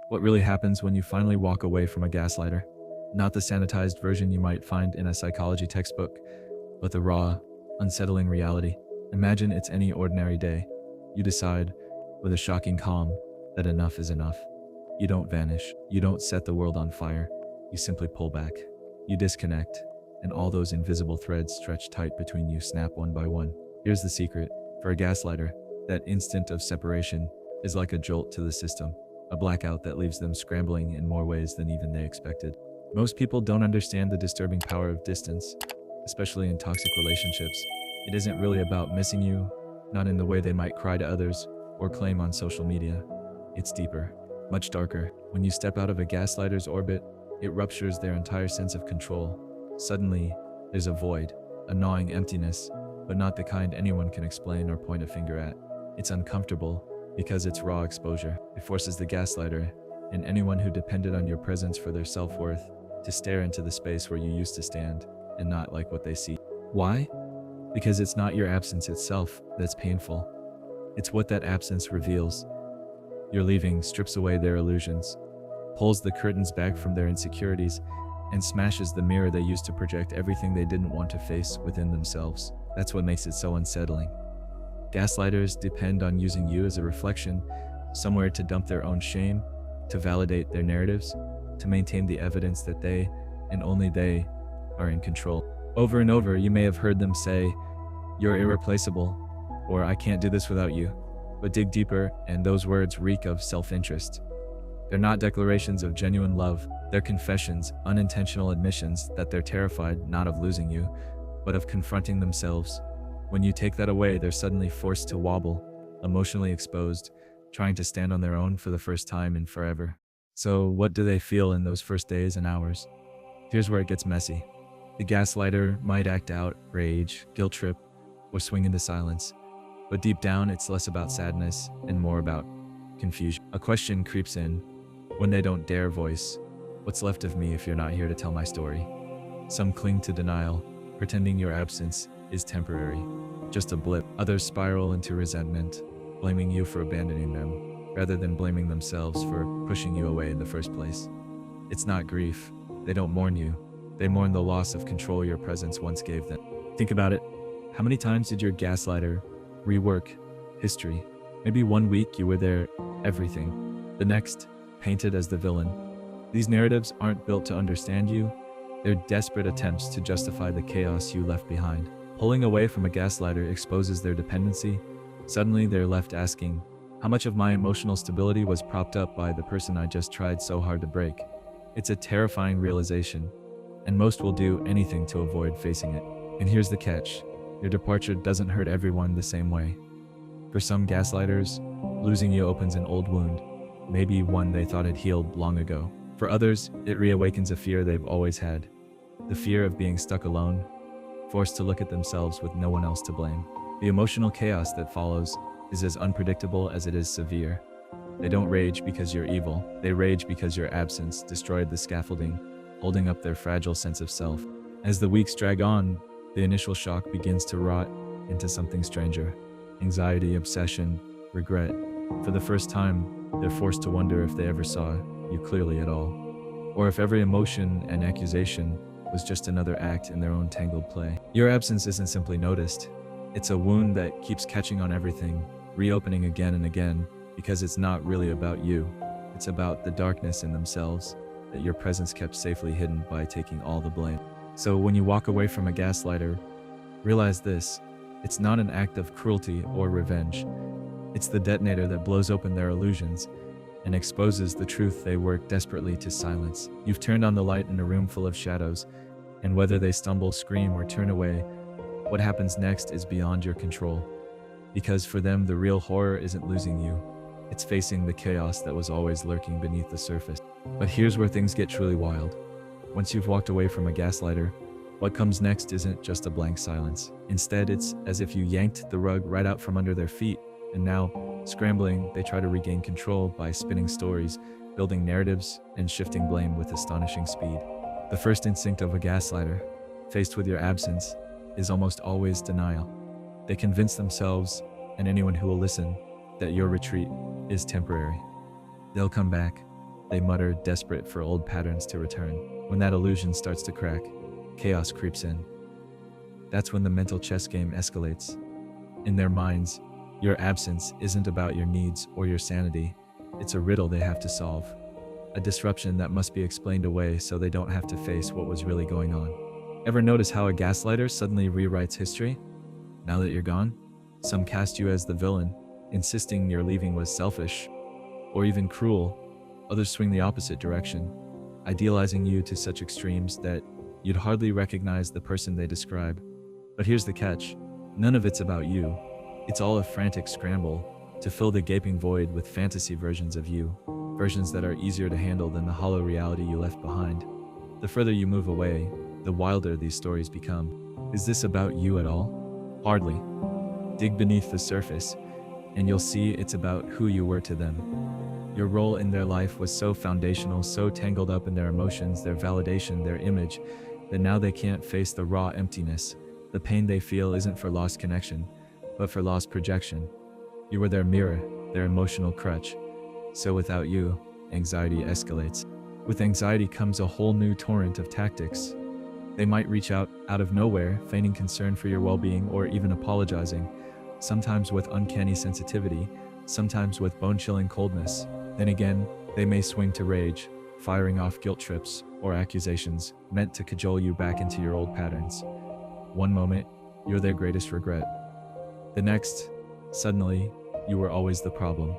What really happens when you finally walk away from a gaslighter? Not the sanitized version you might find in a psychology textbook, but the raw, unsettling reality. Imagine it's any ordinary day. You decide, with a shocking calm, that enough is enough. You don't vanish. You don't set the world on fire. You simply pull back. You disconnect, and all those invisible threads stretched tight between you snap one by one. Here's the secret. For a gaslighter, that instant of separation is like a jolt to the system, a blackout that leaves them scrambling in more ways than even they expected. Most people don't understand the disturbing power of distance, especially in toxic relationships. It isn't really about missing you, not in the way they might cry to others or claim on social media. It's deeper, much darker. When you step out of a gaslighter's orbit, it ruptures their entire sense of control. Suddenly, there's a void, a gnawing emptiness, but not the kind anyone can explain or point a finger at. It's uncomfortable because it's raw exposure. It forces the gaslighter and anyone who depended on your presence for their self-worth to stare into the space where you used to stand and not like what they see. Why? Because it's not your absence itself that's painful. It's what that absence reveals. Your leaving strips away their illusions, pulls the curtains back from their insecurities, and smashes the mirror they used to project everything they didn't want to face within themselves. That's what makes it so unsettling. Gaslighters depend on using you as a reflection, somewhere to dump their own shame, to validate their narratives, to maintain the evidence that they, and only they, are in control. Over and over, you may have heard them say, "You're irreplaceable," or "I can't do this without you." But dig deeper, and those words reek of self-interest. They're not declarations of genuine love, they're confessions, unintentional admissions that they're terrified not of losing you, but of confronting themselves. When you take that away, they're suddenly forced to wobble, emotionally exposed, trying to stand on their own for the first time in forever. So, what do they feel in those first days and hours? Here's where it gets messy. The gaslighter might act out, rage, guilt trip, or swing into silence. But deep down, it's less about sadness and more about confusion. A question creeps in when they don't dare voice, "What's left of me if you're not here to tell my story?" Some cling to denial, pretending your absence is temporary, just a blip. Others spiral into resentment, blaming you for abandoning them, rather than blaming themselves for pushing you away in the first place. It's not grief. They don't mourn you. They mourn the loss of control your presence once gave them. Think about it. How many times did your gaslighter rework history? Maybe one week you were their everything, the next, painted as the villain. These narratives aren't built to understand you, they're desperate attempts to justify the chaos you left behind. Pulling away from a gaslighter exposes their dependency. Suddenly they're left asking, how much of my emotional stability was propped up by the person I just tried so hard to break? It's a terrifying realization, and most will do anything to avoid facing it. And here's the catch. Your departure doesn't hurt everyone the same way. For some gaslighters, losing you opens an old wound, maybe one they thought had healed long ago. For others, it reawakens a fear they've always had, the fear of being stuck alone, forced to look at themselves with no one else to blame. The emotional chaos that follows is as unpredictable as it is severe. They don't rage because you're evil, they rage because your absence destroyed the scaffolding, holding up their fragile sense of self. As the weeks drag on, the initial shock begins to rot into something stranger. Anxiety, obsession, regret. For the first time, they're forced to wonder if they ever saw you clearly at all, or if every emotion and accusation was just another act in their own tangled play. Your absence isn't simply noticed. It's a wound that keeps catching on everything, reopening again and again, because it's not really about you. It's about the darkness in themselves that your presence kept safely hidden by taking all the blame. So when you walk away from a gaslighter, realize this: it's not an act of cruelty or revenge. It's the detonator that blows open their illusions and exposes the truth they work desperately to silence. You've turned on the light in a room full of shadows, and whether they stumble, scream, or turn away, what happens next is beyond your control. Because for them, the real horror isn't losing you, it's facing the chaos that was always lurking beneath the surface. But here's where things get truly wild. Once you've walked away from a gaslighter, what comes next isn't just a blank silence. Instead, it's as if you yanked the rug right out from under their feet, and now, scrambling, they try to regain control by spinning stories, building narratives, and shifting blame with astonishing speed. The first instinct of a gaslighter, faced with your absence, is almost always denial. They convince themselves, and anyone who will listen, that your retreat is temporary. They'll come back, They mutter, desperate for old patterns to return. When that illusion starts to crack, chaos creeps in. That's when the mental chess game escalates. In their minds, your absence isn't about your needs or your sanity. It's a riddle they have to solve. A disruption that must be explained away so they don't have to face what was really going on. Ever notice how a gaslighter suddenly rewrites history? Now that you're gone, some cast you as the villain, insisting your leaving was selfish or even cruel. Others swing the opposite direction, idealizing you to such extremes that you'd hardly recognize the person they describe. But here's the catch. None of it's about you. It's all a frantic scramble to fill the gaping void with fantasy versions of you, versions that are easier to handle than the hollow reality you left behind. The further you move away, the wilder these stories become. Is this about you at all? Hardly. Dig beneath the surface, and you'll see it's about who you were to them. Your role in their life was so foundational, so tangled up in their emotions, their validation, their image, that now they can't face the raw emptiness. The pain they feel isn't for lost connection, but for lost projection. You were their mirror, their emotional crutch. So without you, anxiety escalates. With anxiety comes a whole new torrent of tactics. They might reach out of nowhere, feigning concern for your well-being or even apologizing, sometimes with uncanny sensitivity, sometimes with bone-chilling coldness. Then again, they may swing to rage, firing off guilt trips or accusations meant to cajole you back into your old patterns. One moment, you're their greatest regret. The next, suddenly, you were always the problem,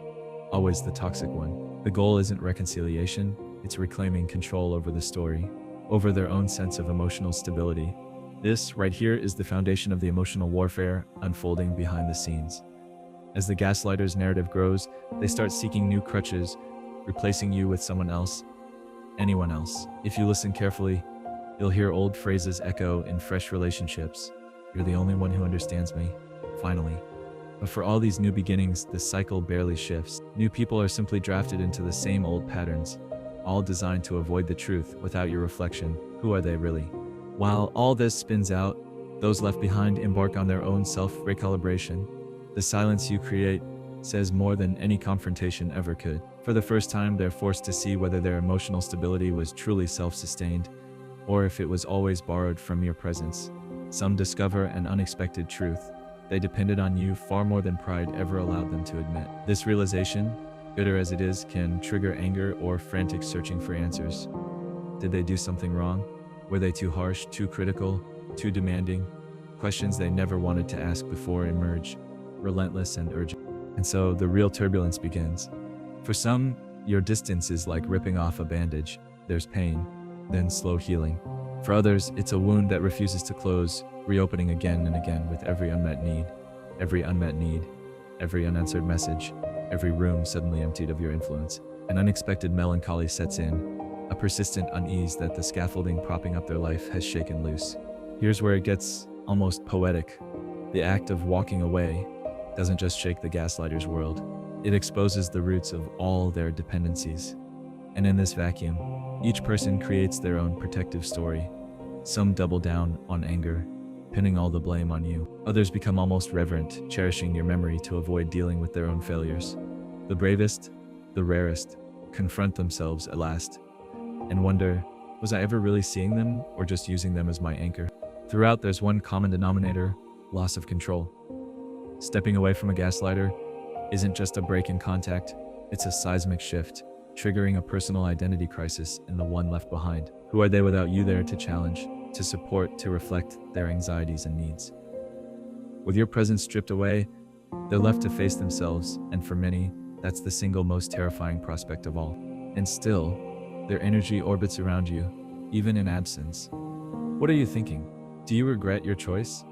always the toxic one. The goal isn't reconciliation, it's reclaiming control over the story, over their own sense of emotional stability. This, right here, is the foundation of the emotional warfare unfolding behind the scenes. As the gaslighter's narrative grows, they start seeking new crutches, replacing you with someone else, anyone else. If you listen carefully, you'll hear old phrases echo in fresh relationships. You're the only one who understands me, finally. But for all these new beginnings, the cycle barely shifts. New people are simply drafted into the same old patterns, all designed to avoid the truth without your reflection. Who are they really? While all this spins out, those left behind embark on their own self-recalibration. The silence you create says more than any confrontation ever could. For the first time, they're forced to see whether their emotional stability was truly self-sustained, or if it was always borrowed from your presence. Some discover an unexpected truth. They depended on you far more than pride ever allowed them to admit. This realization, bitter as it is, can trigger anger or frantic searching for answers. Did they do something wrong? Were they too harsh, too critical, too demanding? Questions they never wanted to ask before emerge, relentless and urgent. And so the real turbulence begins. For some, your distance is like ripping off a bandage. There's pain, then slow healing. For others, it's a wound that refuses to close, reopening again and again with every unmet need, every unanswered message, every room suddenly emptied of your influence. An unexpected melancholy sets in, a persistent unease that the scaffolding propping up their life has shaken loose. Here's where it gets almost poetic. The act of walking away doesn't just shake the gaslighter's world, it exposes the roots of all their dependencies. And in this vacuum, each person creates their own protective story. Some double down on anger, pinning all the blame on you. Others become almost reverent, cherishing your memory to avoid dealing with their own failures. The bravest, the rarest, confront themselves at last and wonder, was I ever really seeing them or just using them as my anchor? Throughout, there's one common denominator: loss of control. Stepping away from a gaslighter isn't just a break in contact, it's a seismic shift, triggering a personal identity crisis in the one left behind. Who are they without you there to challenge, to support, to reflect their anxieties and needs? With your presence stripped away, they're left to face themselves, and for many, that's the single most terrifying prospect of all. And still, their energy orbits around you, even in absence. What are you thinking? Do you regret your choice?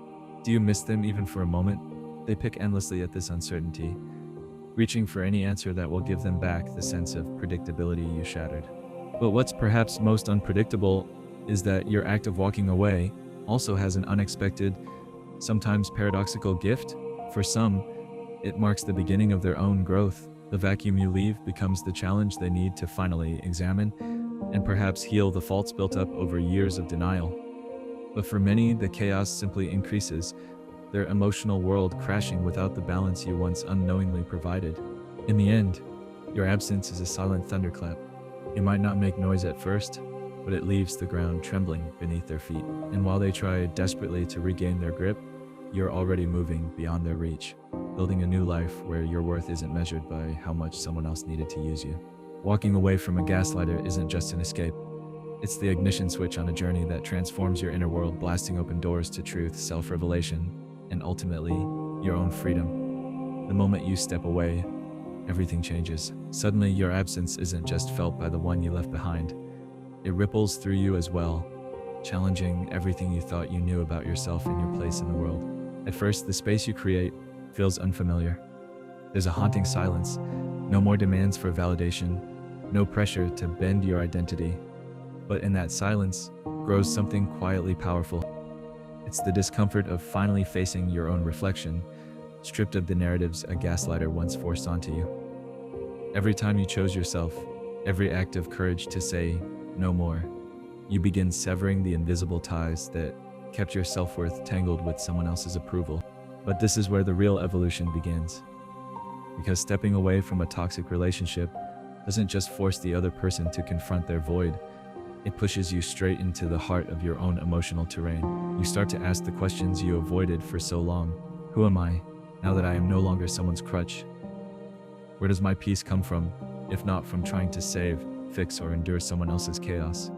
Do you miss them even for a moment? They pick endlessly at this uncertainty, reaching for any answer that will give them back the sense of predictability you shattered. But what's perhaps most unpredictable is that your act of walking away also has an unexpected, sometimes paradoxical gift. For some, it marks the beginning of their own growth. The vacuum you leave becomes the challenge they need to finally examine and perhaps heal the faults built up over years of denial. But for many, the chaos simply increases, their emotional world crashing without the balance you once unknowingly provided. In the end, your absence is a silent thunderclap, It might not make noise at first, but it leaves the ground trembling beneath their feet. And while they try desperately to regain their grip, you're already moving beyond their reach, building a new life where your worth isn't measured by how much someone else needed to use you. Walking away from a gaslighter isn't just an escape. It's the ignition switch on a journey that transforms your inner world, blasting open doors to truth, self-revelation, and ultimately, your own freedom. The moment you step away, everything changes. Suddenly, your absence isn't just felt by the one you left behind. It ripples through you as well, challenging everything you thought you knew about yourself and your place in the world. At first, the space you create feels unfamiliar. There's a haunting silence, no more demands for validation, no pressure to bend your identity. But in that silence grows something quietly powerful. It's the discomfort of finally facing your own reflection, stripped of the narratives a gaslighter once forced onto you. Every time you chose yourself, every act of courage to say no more, you begin severing the invisible ties that kept your self-worth tangled with someone else's approval. But this is where the real evolution begins. Because stepping away from a toxic relationship doesn't just force the other person to confront their void, it pushes you straight into the heart of your own emotional terrain. You start to ask the questions you avoided for so long. Who am I, now that I am no longer someone's crutch? Where does my peace come from, if not from trying to save, fix, or endure someone else's chaos?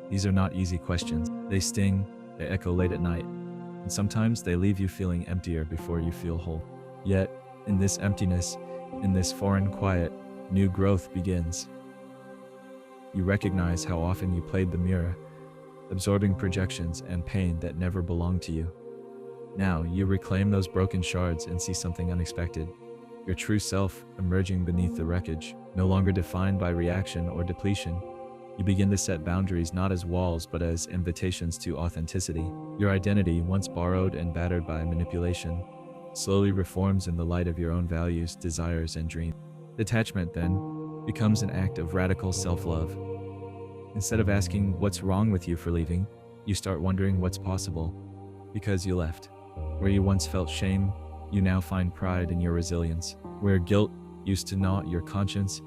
These are not easy questions. They sting, they echo late at night, and sometimes they leave you feeling emptier before you feel whole. Yet, in this emptiness, in this foreign quiet, new growth begins. You recognize how often you played the mirror, absorbing projections and pain that never belonged to you. Now, you reclaim those broken shards and see something unexpected. Your true self emerging beneath the wreckage, no longer defined by reaction or depletion. You begin to set boundaries not as walls but as invitations to authenticity. Your identity, once borrowed and battered by manipulation, slowly reforms in the light of your own values, desires, and dreams. Detachment, then, becomes an act of radical self-love. Instead of asking what's wrong with you for leaving, you start wondering what's possible because you left. Where you once felt shame, you now find pride in your resilience. Where guilt used to gnaw at your conscience,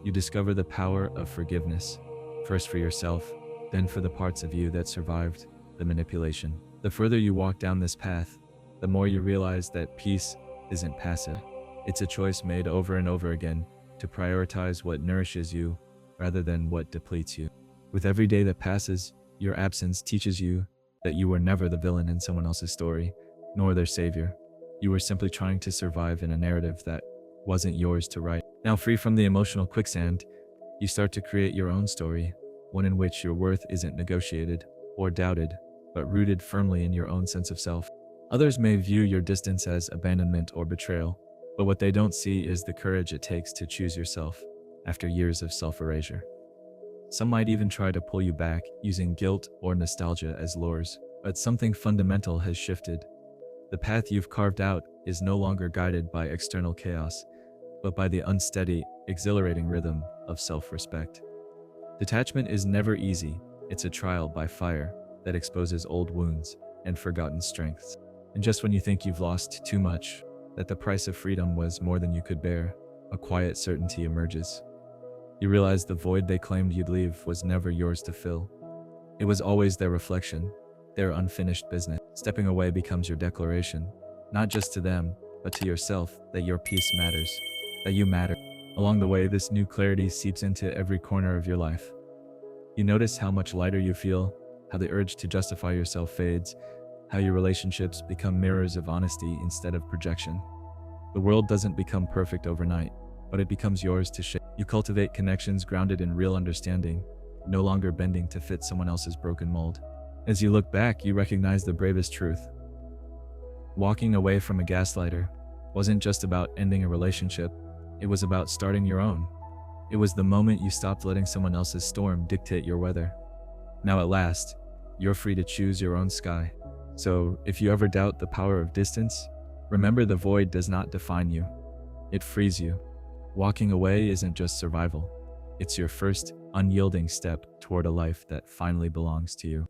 you discover the power of forgiveness, first for yourself, then for the parts of you that survived the manipulation. The further you walk down this path, the more you realize that peace isn't passive. It's a choice made over and over again to prioritize what nourishes you rather than what depletes you. With every day that passes, your absence teaches you that you were never the villain in someone else's story, nor their savior. You were simply trying to survive in a narrative that wasn't yours to write. Now, free from the emotional quicksand, you start to create your own story, one in which your worth isn't negotiated or doubted, but rooted firmly in your own sense of self. Others may view your distance as abandonment or betrayal, but what they don't see is the courage it takes to choose yourself after years of self-erasure. Some might even try to pull you back using guilt or nostalgia as lures, but something fundamental has shifted. The path you've carved out is no longer guided by external chaos, but by the unsteady, exhilarating rhythm of self-respect. Detachment is never easy. It's a trial by fire that exposes old wounds and forgotten strengths. And just when you think you've lost too much, that the price of freedom was more than you could bear, a quiet certainty emerges. You realize the void they claimed you'd leave was never yours to fill. It was always their reflection, their unfinished business. Stepping away becomes your declaration, not just to them, but to yourself, that your peace matters, that you matter. Along the way, this new clarity seeps into every corner of your life. You notice how much lighter you feel, how the urge to justify yourself fades, how your relationships become mirrors of honesty instead of projection. The world doesn't become perfect overnight, but it becomes yours to shape. You cultivate connections grounded in real understanding, no longer bending to fit someone else's broken mold. As you look back, you recognize the bravest truth. Walking away from a gaslighter wasn't just about ending a relationship, it was about starting your own. It was the moment you stopped letting someone else's storm dictate your weather. Now at last, you're free to choose your own sky. So, if you ever doubt the power of distance, remember the void does not define you. It frees you. Walking away isn't just survival. It's your first, unyielding step toward a life that finally belongs to you.